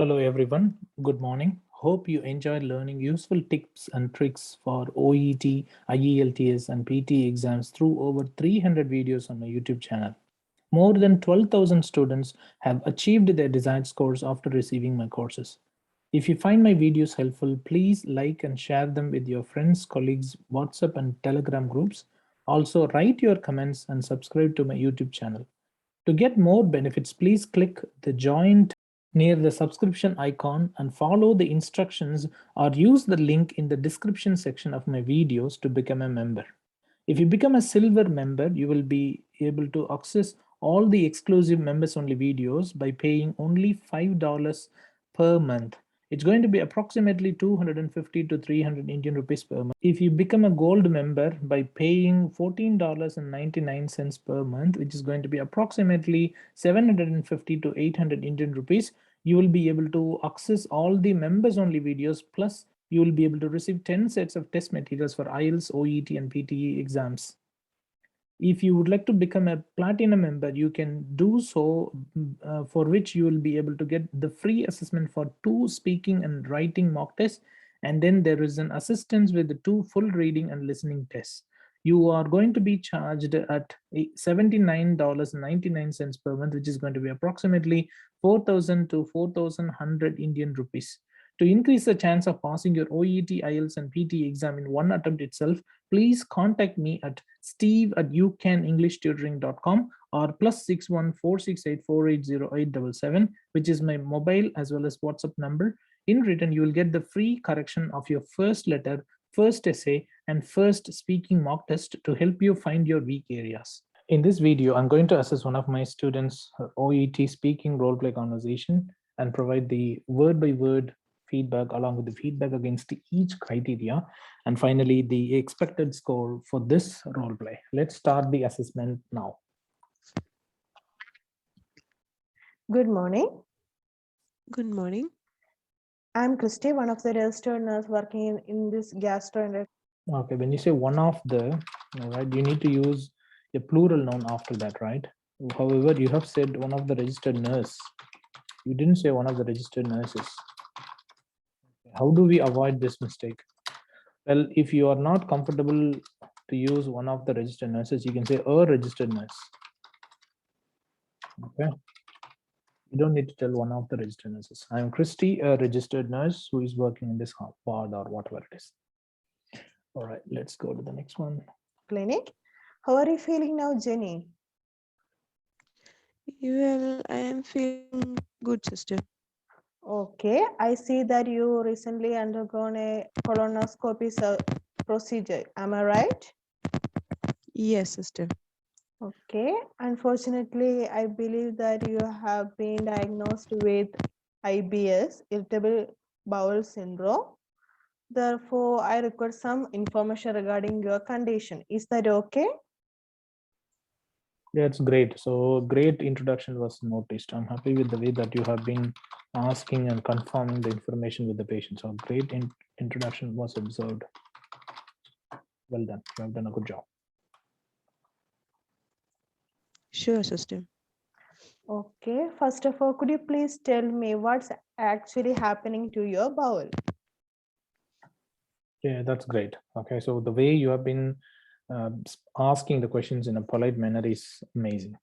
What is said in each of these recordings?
Hello everyone, good morning. Hope you enjoyed learning useful tips and tricks for OET, IELTS and PT exams through over 300 videos on my YouTube channel. More than 12,000 students have achieved their desired scores after receiving my courses. If you find my videos helpful, please like and share them with your friends, colleagues, WhatsApp and Telegram groups. Also, write your comments and subscribe to my YouTube channel. To get more benefits, please click the join near the subscription icon and follow the instructions or use the link in the description section of my videos to become a member. If you become a silver member, you will be able to access all the exclusive members only videos by paying only $5 per month. It's going to be approximately 250 to 300 Indian rupees per month. If you become a gold member by paying $14.99 per month, which is going to be approximately 750 to 800 Indian rupees, you will be able to access all the members only videos, plus you will be able to receive 10 sets of test materials for IELTS, OET and PTE exams. If you would like to become a platinum member, you can do so, for which you will be able to get the free assessment for 2 speaking and writing mock tests, and then there is an assistance with the 2 full reading and listening tests. You are going to be charged at $79.99 per month, which is going to be approximately 4,000 to 4,100 Indian rupees. To increase the chance of passing your OET, IELTS, and PT exam in one attempt itself, please contact me at steve@ucanenglishtutoring.com or +61 468 480 877, which is my mobile as well as WhatsApp number. In return, you will get the free correction of your first letter, first essay, and first speaking mock test to help you find your weak areas. In this video, I'm going to assess one of my students' OET speaking role play conversation and provide the word by word feedback along with the feedback against each criteria, and finally the expected score for this role play. Let's start the assessment now. Good morning. Good morning. I'm Christy, one of the registered nurse working in this gastroenterology. Okay, when you say one of the, right, you need to use a plural noun after that, right? However, you have said one of the registered nurse. You didn't say one of the registered nurses. How do we avoid this mistake? Well, if you are not comfortable to use one of the registered nurses, you can say a registered nurse. Okay. You don't need to tell one of the registered nurses. I am Christy, a registered nurse who is working in this ward or whatever it is. All right, let's go to the next one. Clinic. How are you feeling now, Jenny? Well, I am feeling good, sister. Okay, I see that you recently undergone a colonoscopy procedure. Am I right? Yes, sister. Okay, unfortunately, I believe that you have been diagnosed with IBS, irritable bowel syndrome. Therefore, I require some information regarding your condition. Is that okay? Yeah, it's great. So great introduction was noticed. I'm happy with the way that you have been asking and confirming the information with the patient. So great introduction was observed. Well done. You have done a good job. Sure, sister. Okay, first of all, could you please tell me what's actually happening to your bowel? Yeah, that's great. Okay, so the way you have been asking the questions in a polite manner is amazing.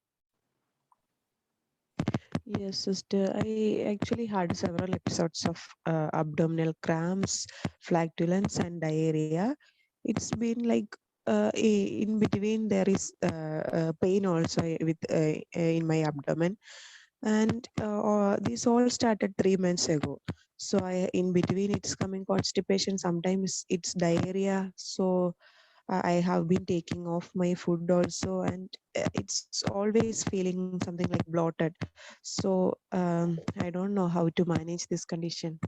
Yes, sister. I actually had several episodes of abdominal cramps, flatulence, and diarrhea. It's been like in between there is pain also with in my abdomen, and this all started 3 months ago. So I in between it's coming constipation. Sometimes it's diarrhea. So I have been taking off my food also, and it's always feeling something like bloated. So I don't know how to manage this condition.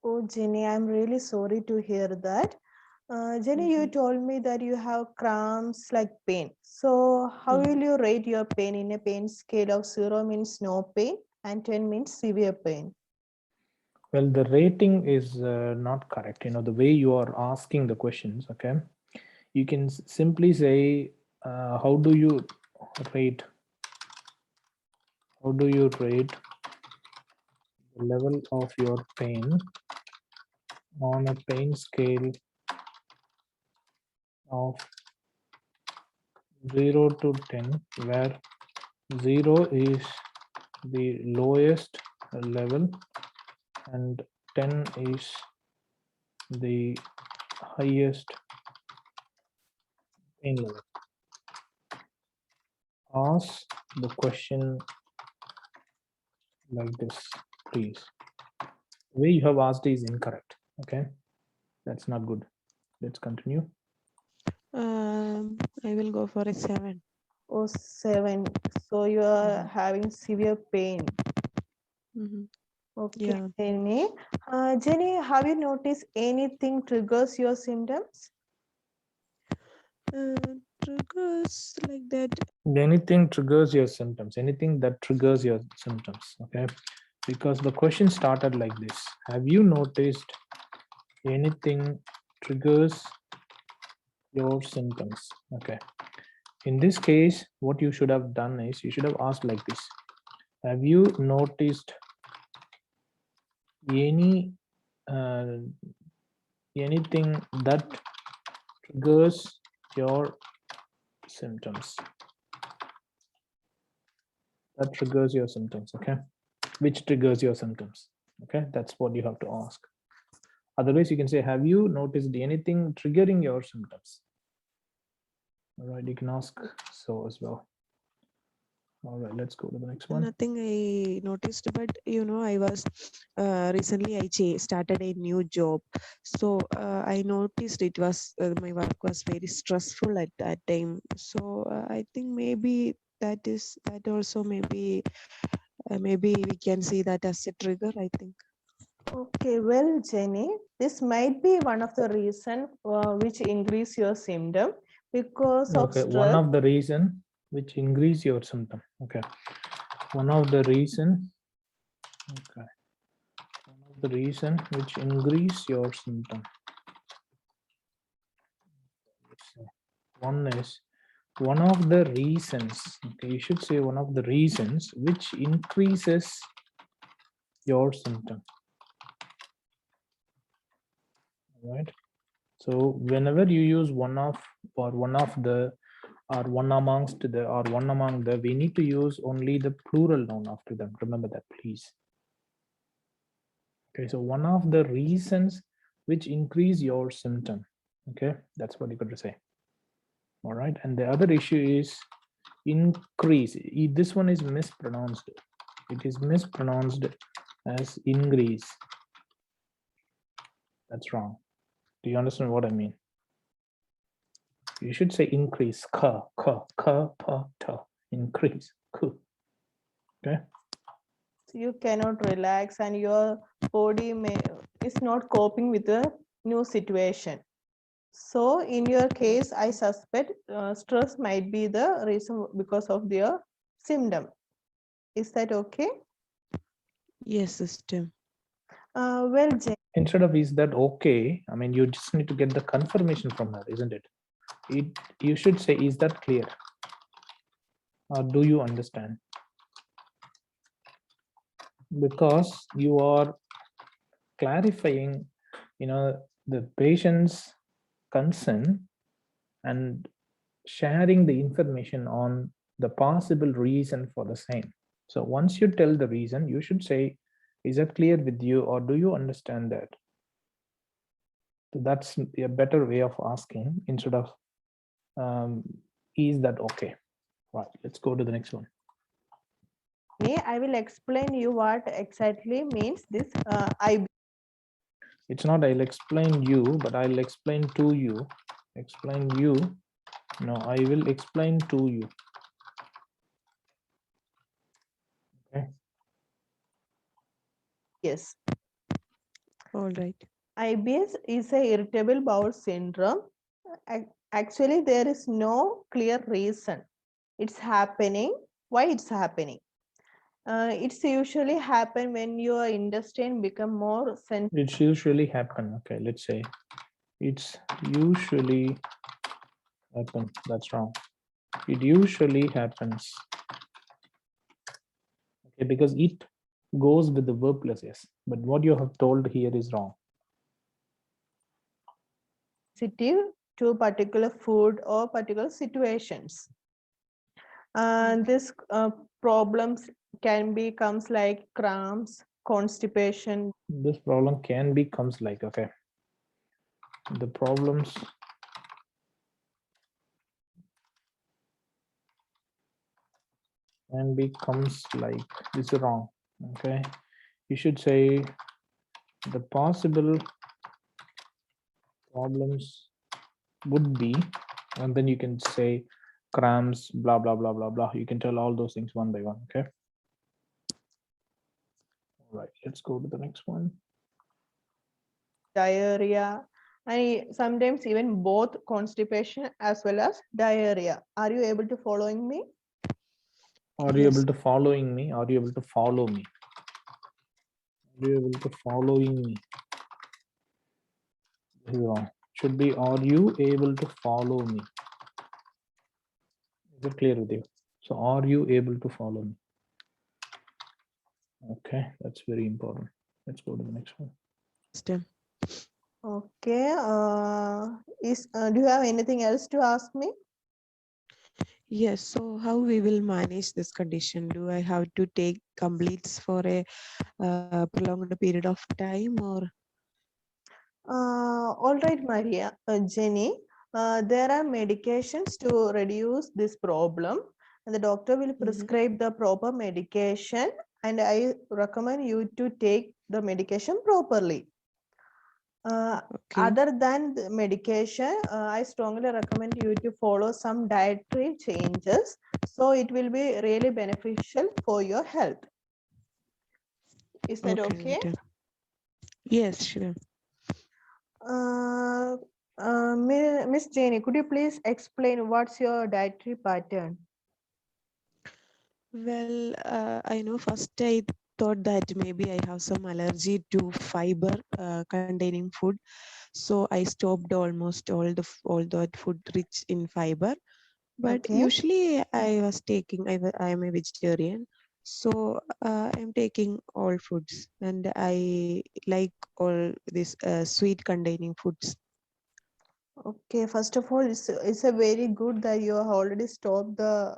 Oh, Jenny, I'm really sorry to hear that. Jenny, you told me that you have cramps like pain. So, how will you rate your pain in a pain scale of 0 means no pain and 10 means severe pain? Well, the rating is not correct. You know, the way you are asking the questions, okay? You can simply say, how do you rate? How do you rate the level of your pain on a pain scale of 0 to 10, where 0 is the lowest level and 10 is the highest pain level. Ask the question like this, please. The way you have asked is incorrect. Okay, that's not good. Let's continue. I will go for a 7. Oh, 7. So you are having severe pain. Mhm. Okay, Yeah. Jenny. Jenny, have you noticed anything triggers your symptoms? Triggers like that. Anything triggers your symptoms, anything that triggers your symptoms. Okay, because the question started like this: have you noticed anything triggers your symptoms? Okay, in this case, what you should have done is you should have asked like this: have you noticed any anything that triggers your symptoms? That triggers your symptoms. Okay, which triggers your symptoms? Okay, that's what you have to ask. Otherwise, you can say, have you noticed anything triggering your symptoms? All right, you can ask so as well. All right, let's go to the next one. Nothing I noticed, but I was recently I started a new job, so I noticed it was my work was very stressful at that time. So I think maybe that also maybe we can see that as a trigger, I think. Okay, well, Jenny, this might be one of the reason which increase your symptom because of Okay, stress. one of the reason which increase your symptom. Okay, one of the reason. Okay, one of the reason which increase your symptom. One is one of the reasons. Okay, you should say one of the reasons which increases your symptom. All right. So whenever you use one of or one of the or one amongst the or one among the, we need to use only the plural noun after them. Remember that, please. Okay, so one of the reasons which increase your symptom. Okay, that's what you got to say. All right, and the other issue is increase. This one is mispronounced. It is mispronounced as increase. That's wrong. Do you understand what I mean? You should say increase. Increase. Okay. So you cannot relax and your body is not coping with the new situation. So in your case, I suspect stress might be the reason because of their symptom. Is that okay? Yes, system. Well, Jenny. Instead of is that okay, I mean, you just need to get the confirmation from her, isn't it? You should say, is that clear? Or do you understand? Because you are clarifying, the patient's concern and sharing the information on the possible reason for the same. So once you tell the reason, you should say, is that clear with you, or do you understand that? So that's a better way of asking instead of is that okay? Right, let's go to the next one. I will explain you what exactly means this It's not I'll explain you, but I'll explain to you. Explain you. No, I will explain to you. Okay. Yes. All right. IBS is a irritable bowel syndrome. Actually, there is no clear reason it's happening. Why it's happening? It's usually happen when your intestine become more sensitive. It's usually happen. Okay, let's say it's usually happen. That's wrong. It usually happens. Okay, because it goes with the verb plus s, but what you have told here is wrong. Sensitive to particular food or particular situations. And this problems can be comes like cramps, constipation. This problem can be comes like, okay, the problems and becomes like, this is wrong. Okay, you should say the possible problems would be, and then you can say cramps, blah blah blah blah blah. You can tell all those things one by one. Okay, all right, let's go to the next one. Diarrhea, and sometimes even both constipation as well as diarrhea. Are you able to following me? Are you Yes. able to following me? Are you able to follow me? Are you able to following me? This is wrong. Should be, are you able to follow me? Is it clear with you? So are you able to follow me? Okay, that's very important. Let's go to the next one. System. Okay. Do you have anything else to ask me? Yes. So how we will manage this condition? Do I have to take completes for a prolonged period of time, or? All right, Maria, Jenny. There are medications to reduce this problem, and the doctor will Mhm. prescribe the proper medication. And I recommend you to take the medication properly. Okay. Other than the medication, I strongly recommend you to follow some dietary changes, so it will be really beneficial for your health. Is that Okay, okay? sister. Yes, sure. Uh, Miss Janie, could you please explain what's your dietary pattern? Well, I know first I thought that maybe I have some allergy to fiber containing food, so I stopped almost all that food rich in fiber. But Okay. usually I was taking, I am a vegetarian, so I'm taking all foods, and I like all these sweet containing foods. Okay, first of all, it's a very good that you have already stopped the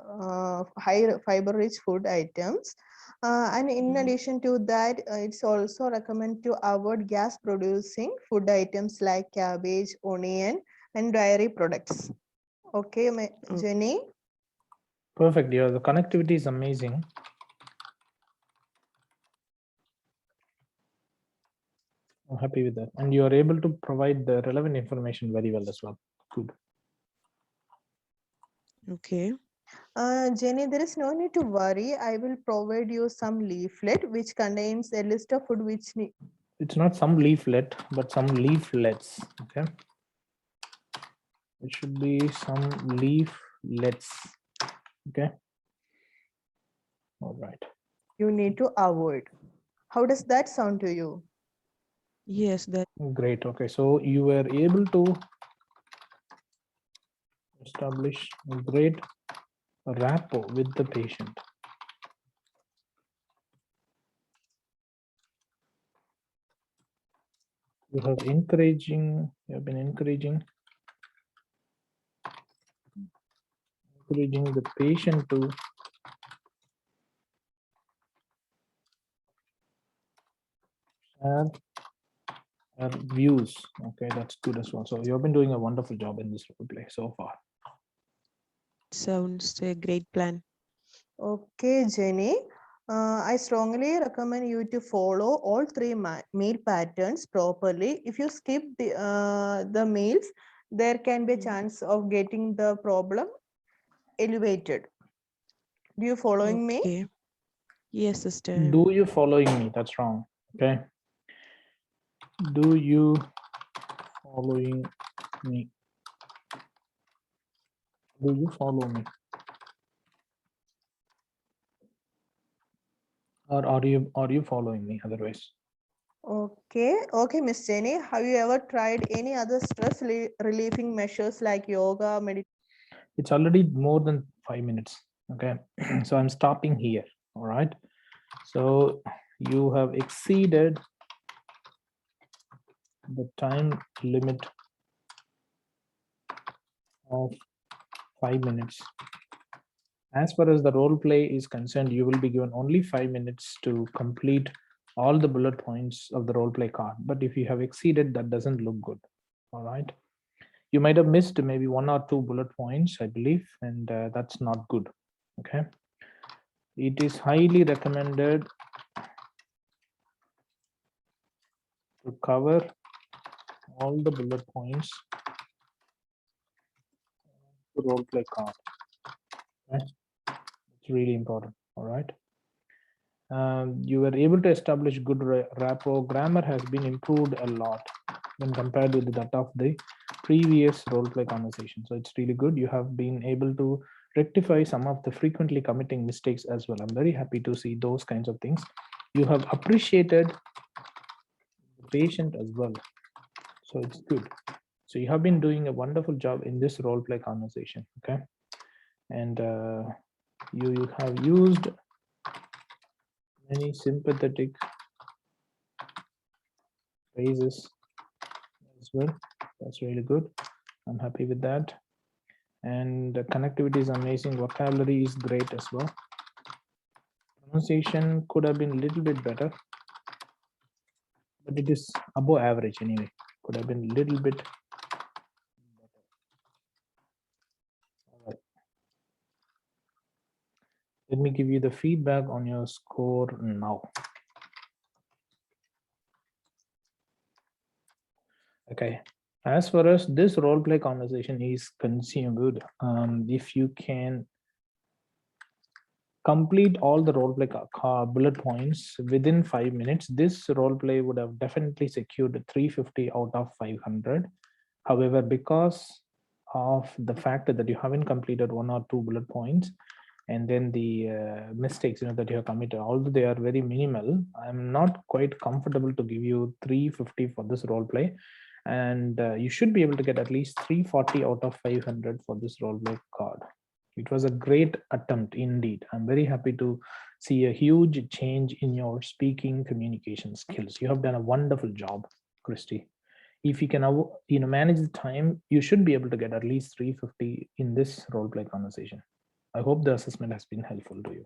high fiber-rich food items. And in Mhm. addition to that, it's also recommended to avoid gas-producing food items like cabbage, onion, and dairy products. Okay, Oh, Jenny? Perfect. Yeah, the connectivity is amazing. I'm happy with that. And you are able to provide the relevant information very well as well. Good. okay. Jenny, there is no need to worry. I will provide you some leaflet which contains a list of food which It's not some leaflet, but some leaflets. Okay. It should be some leaflets. Okay. All right. you need to avoid. How does that sound to you? Yes, that. Great. Okay. So you were able to establish a great rapport with the patient. You have been encouraging the patient to share their views. Okay, that's good as well. So you've been doing a wonderful job in this role play so far. That sounds a great plan. Okay, Jenny. I strongly recommend you to follow all three meal patterns properly. If you skip the meals, there can be a Mhm. chance of getting the problem elevated. Do you following me? Okay. Yes, sister. Do you following me? That's wrong. Okay. Do you following me? Do you follow me? Or are you following me otherwise? Okay, Miss Jenny. Have you ever tried any other stress relieving measures like yoga, meditation? It's already more than 5 minutes. Okay. So I'm stopping here. All right. So you have exceeded the time limit of 5 minutes. As far as the role play is concerned, you will be given only 5 minutes to complete all the bullet points of the role play card. But if you have exceeded, that doesn't look good. All right. You might have missed maybe 1 or 2 bullet points, I believe, and that's not good. Okay. It is highly recommended to cover all the bullet points to role play card. Okay. It's really important. All right. You were able to establish good rapport. Grammar has been improved a lot when compared with that of the previous role play conversation. So it's really good. You have been able to rectify some of the frequently committing mistakes as well. I'm very happy to see those kinds of things. You have appreciated the patient as well. So it's good. So you have been doing a wonderful job in this role play conversation. Okay. And you have used many sympathetic phrases as well. That's really good. I'm happy with that. And the connectivity is amazing. Vocabulary is great as well. Pronunciation could have been a little bit better, but it is above average anyway. Could have been a little bit better. All right. Let me give you the feedback on your score now. Okay. As far as this role play conversation is concerned, if you can complete all the role play bullet points within 5 minutes, this role play would have definitely secured 350 out of 500. However, because of the fact that you haven't completed 1 or 2 bullet points, and then the mistakes that you have committed, although they are very minimal, I'm not quite comfortable to give you 350 for this role play. And you should be able to get at least 340 out of 500 for this role play card. It was a great attempt indeed. I'm very happy to see a huge change in your speaking communication skills. You have done a wonderful job, Christy. If you can manage the time, you should be able to get at least 350 in this role play conversation. I hope the assessment has been helpful to you.